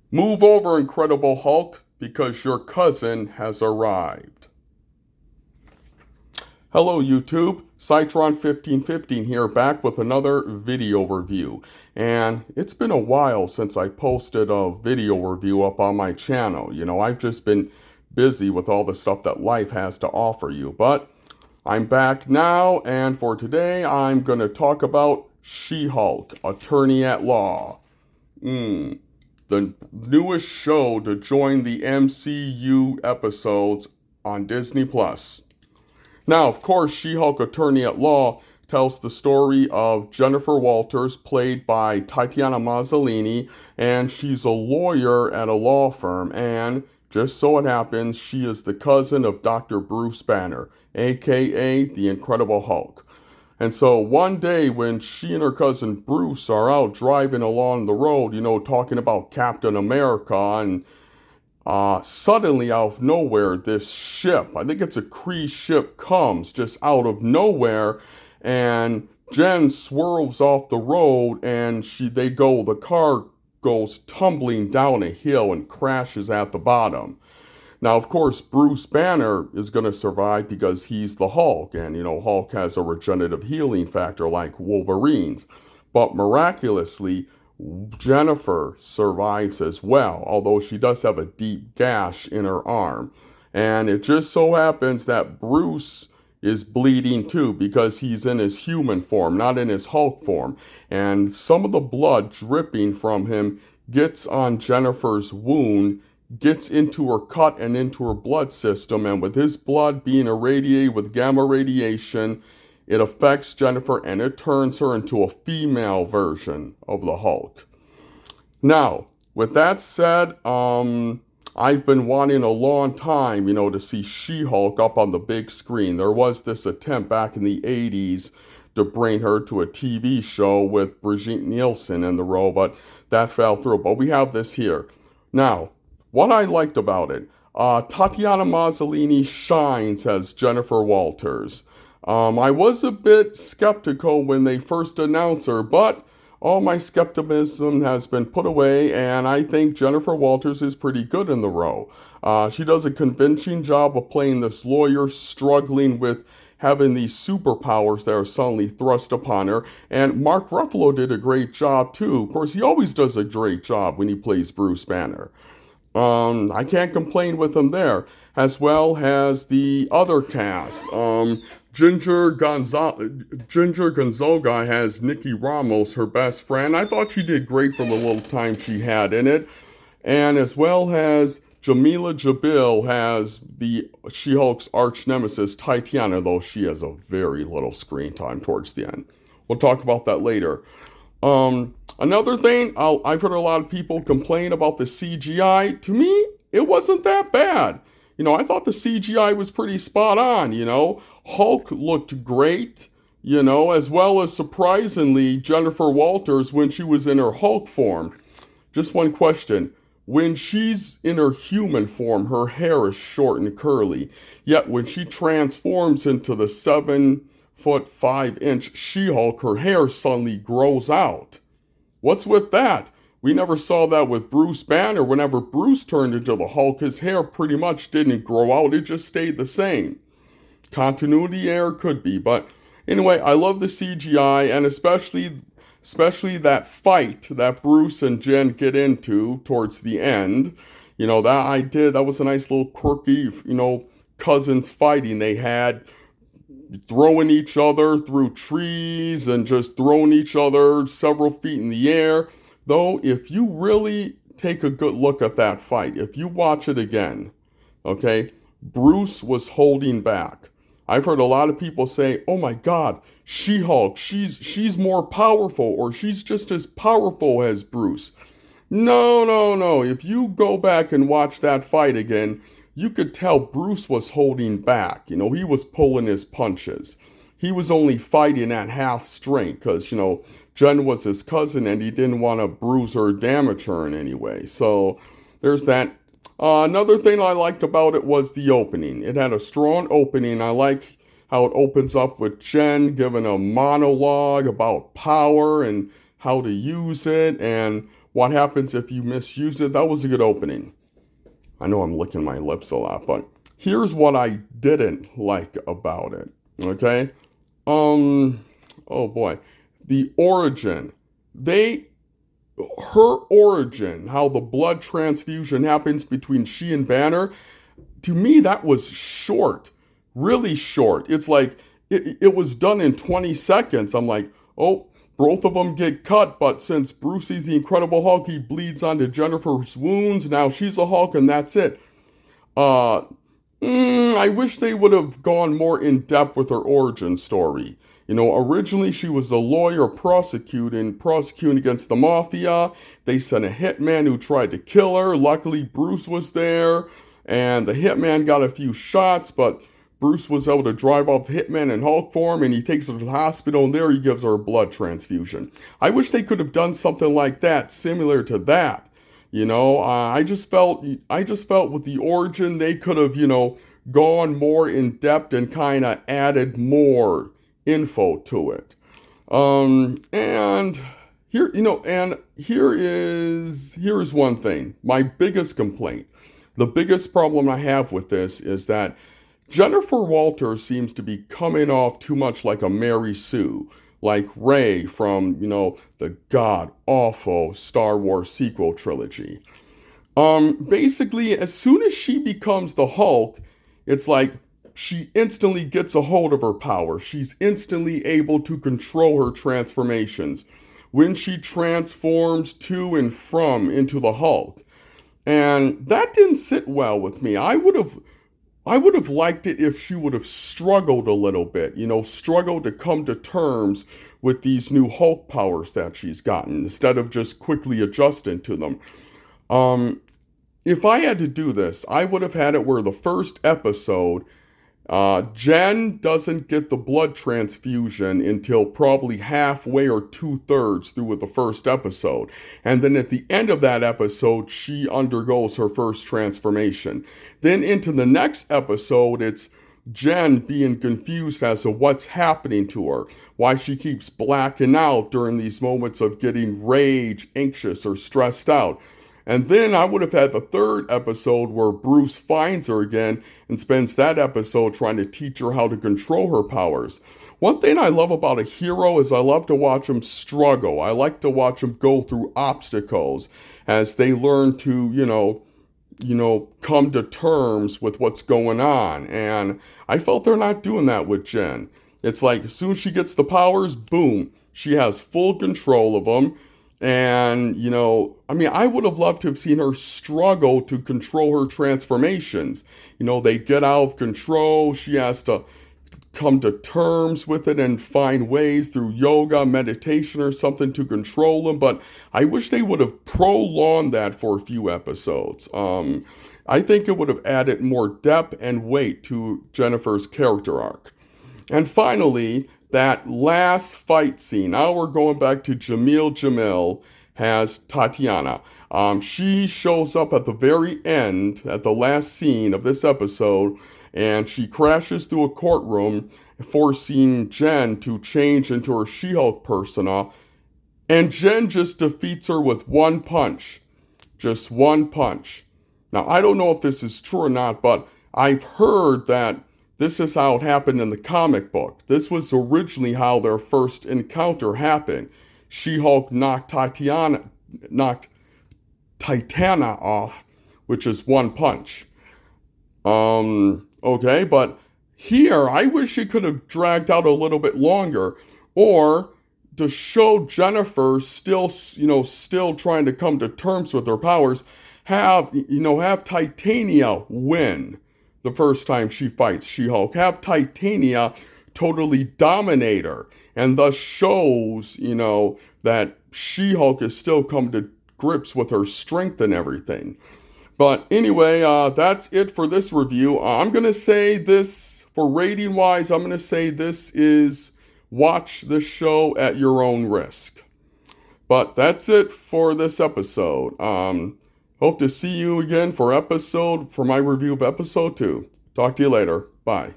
Move over, Incredible Hulk, because your cousin has arrived. Hello YouTube, Cytron1515 here, back with another video review. And it's been a while since I posted a video review up on my channel. I've just been busy with all the stuff that life has to offer you. But I'm back now, and for today I'm going to talk about She-Hulk, Attorney at Law. The newest show to join the MCU episodes on Disney+. Now, of course, She-Hulk Attorney at Law tells the story of Jennifer Walters, played by Tatiana Maslany, and she's a lawyer at a law firm, and just so it happens, she is the cousin of Dr. Bruce Banner, aka the Incredible Hulk. And so one day when she and her cousin Bruce are out driving along the road, talking about Captain America, and suddenly out of nowhere, this ship, I think it's a Kree ship, comes just out of nowhere, and Jen swerves off the road, and the car goes tumbling down a hill and crashes at the bottom. Now, of course, Bruce Banner is going to survive because he's the Hulk, and Hulk has a regenerative healing factor like Wolverine's. But miraculously, Jennifer survives as well, although she does have a deep gash in her arm. And it just so happens that Bruce is bleeding too because he's in his human form, not in his Hulk form. And some of the blood dripping from him gets on Jennifer's wound, gets into her cut and into her blood system, and with his blood being irradiated with gamma radiation, it affects Jennifer and it turns her into a female version of the Hulk. Now, with that said, I've been wanting a long time, to see She-Hulk up on the big screen. There was this attempt back in the 80s to bring her to a TV show with Brigitte Nielsen in the role, but that fell through. But we have this here. Now, what I liked about it, Tatiana Maslany shines as Jennifer Walters. I was a bit skeptical when they first announced her, but all my skepticism has been put away, and I think Jennifer Walters is pretty good in the role. She does a convincing job of playing this lawyer struggling with having these superpowers that are suddenly thrust upon her, and Mark Ruffalo did a great job too. Of course, he always does a great job when he plays Bruce Banner. I can't complain with him there, as well as the other cast. Ginger Gonzaga has Nikki Ramos, her best friend. I thought she did great for the little time she had in it. And as well as Jamila Jamil has the She-Hulk's arch nemesis, Titania, though she has a very little screen time towards the end. We'll talk about that later. Another thing, I've heard a lot of people complain about the CGI. To me, it wasn't that bad. I thought the CGI was pretty spot on, Hulk looked great, as well as surprisingly Jennifer Walters when she was in her Hulk form. Just one question. When she's in her human form, her hair is short and curly. Yet when she transforms into the 7'5" She-Hulk, her hair suddenly grows out. What's with that? We never saw that with Bruce Banner. Whenever Bruce turned into the Hulk, his hair pretty much didn't grow out. It just stayed the same. Continuity error could be, but anyway, I love the CGI, and especially that fight that Bruce and Jen get into towards the end. That was a nice little quirky, cousins fighting they had, throwing each other through trees and just throwing each other several feet in the air. Though, if you really take a good look at that fight, if you watch it again, okay, Bruce was holding back. I've heard a lot of people say, oh my God, She-Hulk, she's more powerful, or she's just as powerful as Bruce. No. If you go back and watch that fight again, you could tell Bruce was holding back. He was pulling his punches. He was only fighting at half strength because, Jen was his cousin and he didn't want to bruise her or damage her in any way. So there's that. Another thing I liked about it was the opening. It had a strong opening. I like how it opens up with Jen giving a monologue about power and how to use it. And what happens if you misuse it. That was a good opening. I know I'm licking my lips a lot, but here's what I didn't like about it. Okay? Oh boy. The origin. Her origin, how the blood transfusion happens between she and Banner, to me that was short. Really short. It's like it was done in 20 seconds. I'm like, oh, both of them get cut, but since Brucey's the Incredible Hulk, he bleeds onto Jennifer's wounds. Now she's a Hulk, and that's it. I wish they would have gone more in depth with her origin story. You know, originally she was a lawyer prosecuting against the mafia. They sent a hitman who tried to kill her. Luckily, Bruce was there, and the hitman got a few shots, but Bruce was able to drive off the hitman in Hulk form, and he takes her to the hospital, and there he gives her a blood transfusion. I wish they could have done something like that, similar to that. You know, I just felt with the origin they could have, gone more in depth and kind of added more info to it. And here's one thing. My biggest complaint, the biggest problem I have with this is that Jennifer Walters seems to be coming off too much like a Mary Sue, like Rey from, the god-awful Star Wars sequel trilogy. Basically, as soon as she becomes the Hulk, it's like she instantly gets a hold of her power. She's instantly able to control her transformations when she transforms to and from into the Hulk. And that didn't sit well with me. I would have liked it if she would have struggled a little bit, struggled to come to terms with these new Hulk powers that she's gotten, instead of just quickly adjusting to them. If I had to do this, I would have had it where the first episode, Jen doesn't get the blood transfusion until probably halfway or 2/3 through with the first episode. And then at the end of that episode, she undergoes her first transformation. Then into the next episode, it's Jen being confused as to what's happening to her, why she keeps blacking out during these moments of getting rage, anxious, or stressed out. And then I would have had the third episode where Bruce finds her again and spends that episode trying to teach her how to control her powers. One thing I love about a hero is I love to watch them struggle. I like to watch them go through obstacles as they learn to, come to terms with what's going on. And I felt they're not doing that with Jen. It's like as soon as she gets the powers, boom, she has full control of them. And, I would have loved to have seen her struggle to control her transformations. They get out of control. She has to come to terms with it and find ways through yoga, meditation, or something to control them. But I wish they would have prolonged that for a few episodes. I think it would have added more depth and weight to Jennifer's character arc. And finally, that last fight scene. Now we're going back to Jamil Jamil as Tatiana. She shows up at the very end, at the last scene of this episode, and she crashes through a courtroom, forcing Jen to change into her She-Hulk persona, and Jen just defeats her with one punch. Just one punch. Now, I don't know if this is true or not, but I've heard that this is how it happened in the comic book. This was originally how their first encounter happened. She-Hulk knocked Titania off, which is one punch. Okay, but here, I wish it could have dragged out a little bit longer, or to show Jennifer still trying to come to terms with her powers, have Titania win the first time she fights She-Hulk. Have Titania totally dominate her, and thus shows, that She-Hulk is still come to grips with her strength and everything. But anyway, that's it for this review. I'm going to say this, for rating-wise, I'm going to say this is watch this show at your own risk. But that's it for this episode. Hope to see you again for my review of episode 2. Talk to you later. Bye.